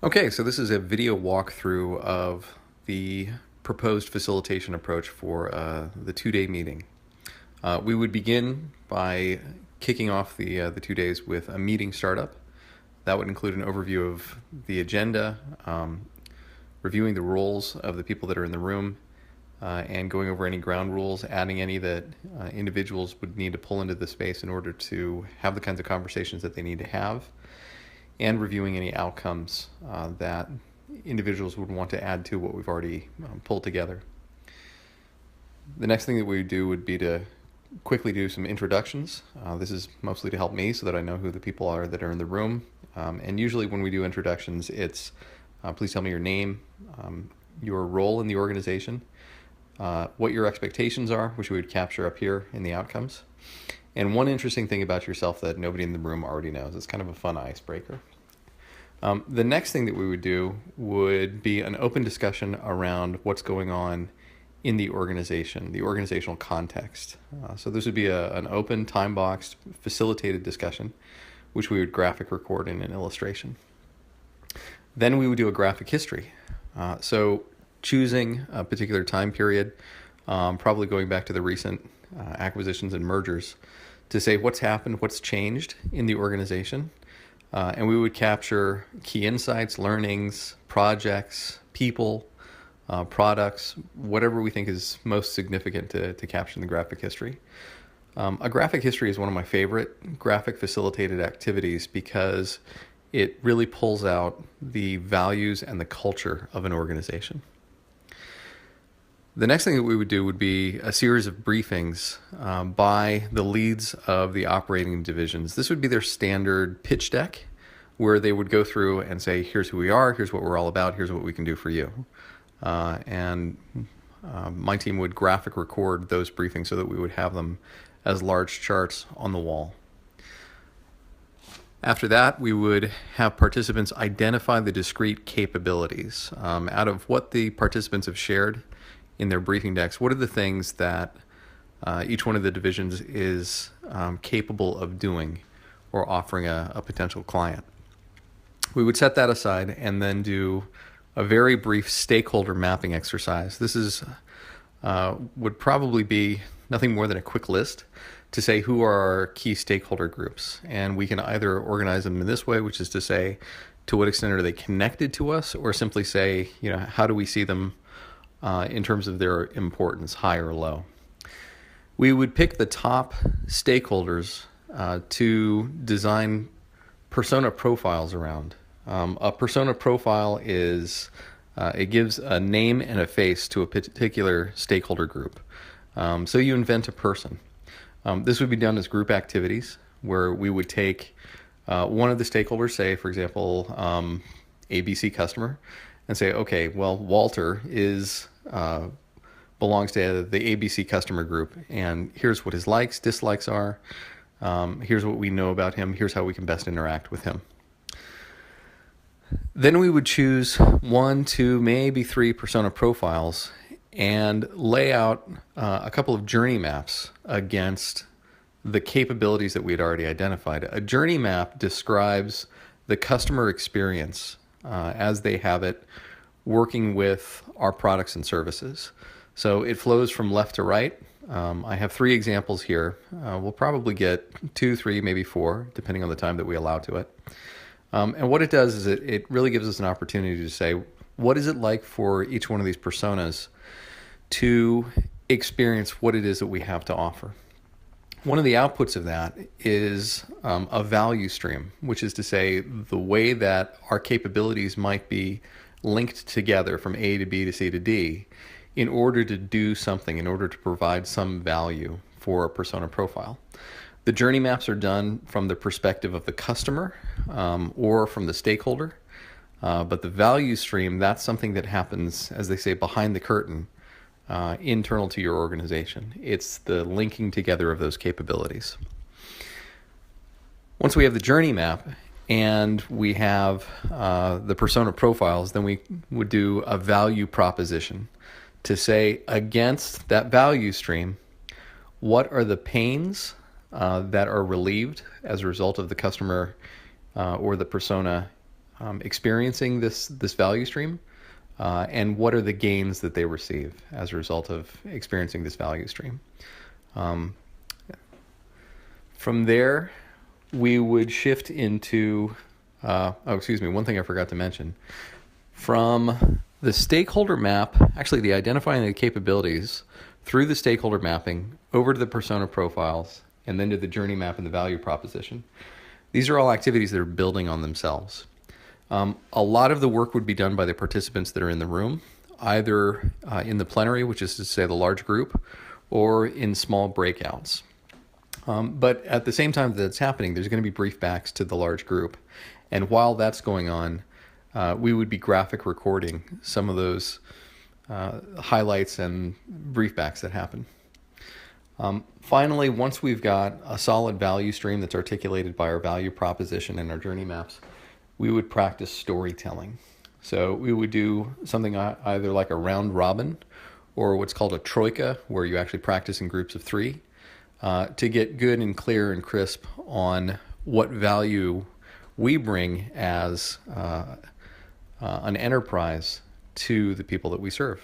Okay, so this is a video walkthrough of the proposed facilitation approach for the two-day meeting. We would begin by kicking off the 2 days with a meeting startup. That would include an overview of the agenda, reviewing the roles of the people that are in the room, and going over any ground rules, adding any that individuals would need to pull into the space in order to have the kinds of conversations that they need to have, and reviewing any outcomes that individuals would want to add to what we've already pulled together. The next thing that we would do would be to quickly do some introductions. This is mostly to help me so that I know who the people are that are in the room. And usually when we do introductions, it's please tell me your name, your role in the organization, what your expectations are, which we would capture up here in the outcomes. And one interesting thing about yourself that nobody in the room already knows. It's kind of a fun icebreaker. The next thing that we would do would be an open discussion around what's going on in the organization, the organizational context. So this would be an open, time-boxed, facilitated discussion, which we would graphic record in an illustration. Then we would do a graphic history. So choosing a particular time period, probably going back to the recent acquisitions and mergers, to say what's happened, what's changed in the organization. And we would capture key insights, learnings, projects, people, products, whatever we think is most significant to capture in the graphic history. A graphic history is one of my favorite graphic facilitated activities because it really pulls out the values and the culture of an organization. The next thing that we would do would be a series of briefings by the leads of the operating divisions. This would be their standard pitch deck where they would go through and say, here's who we are, here's what we're all about, here's what we can do for you. And my team would graphic record those briefings so that we would have them as large charts on the wall. After that, we would have participants identify the discrete capabilities. Out of what the participants have shared in their briefing decks, what are the things that each one of the divisions is capable of doing or offering a potential client? We would set that aside and then do a very brief stakeholder mapping exercise. This is would probably be nothing more than a quick list to say who are our key stakeholder groups. And we can either organize them in this way, which is to say, to what extent are they connected to us, or simply say, how do we see them in terms of their importance, high or low. We would pick the top stakeholders to design persona profiles around. A persona profile is, it gives a name and a face to a particular stakeholder group. So you invent a person. This would be done as group activities where we would take one of the stakeholders, say, for example, ABC customer, and say, okay, well, Walter belongs to the ABC customer group, and here's what his likes, dislikes are. Here's what we know about him. Here's how we can best interact with him. Then we would choose 1, 2, maybe 3 persona profiles and lay out a couple of journey maps against the capabilities that we had already identified. A journey map describes the customer experience as they have it working with our products and services. So it flows from left to right. I have 3 examples here. We'll probably get 2, 3, maybe 4, depending on the time that we allow to it. And what it does is it really gives us an opportunity to say, what is it like for each one of these personas to experience what it is that we have to offer? One of the outputs of that is a value stream, which is to say the way that our capabilities might be linked together from A to B to C to D in order to do something, in order to provide some value for a persona profile. The journey maps are done from the perspective of the customer or from the stakeholder, but the value stream, that's something that happens, as they say, behind the curtain, internal to your organization. It's the linking together of those capabilities. Once we have the journey map and we have the persona profiles, then we would do a value proposition to say, against that value stream, what are the pains that are relieved as a result of the customer or the persona experiencing this value stream, and what are the gains that they receive as a result of experiencing this value stream. From there, we would shift into, one thing I forgot to mention. From the stakeholder map, actually the identifying the capabilities, through the stakeholder mapping, over to the persona profiles, and then to the journey map and the value proposition. These are all activities that are building on themselves. A lot of the work would be done by the participants that are in the room, either in the plenary, which is to say the large group, or in small breakouts. But at the same time that it's happening, there's going to be brief backs to the large group. And while that's going on, we would be graphic recording some of those highlights and brief backs that happen. Finally, once we've got a solid value stream that's articulated by our value proposition and our journey maps, we would practice storytelling. So we would do something either like a round robin or what's called a troika, where you actually practice in groups of 3 to get good and clear and crisp on what value we bring as an enterprise to the people that we serve.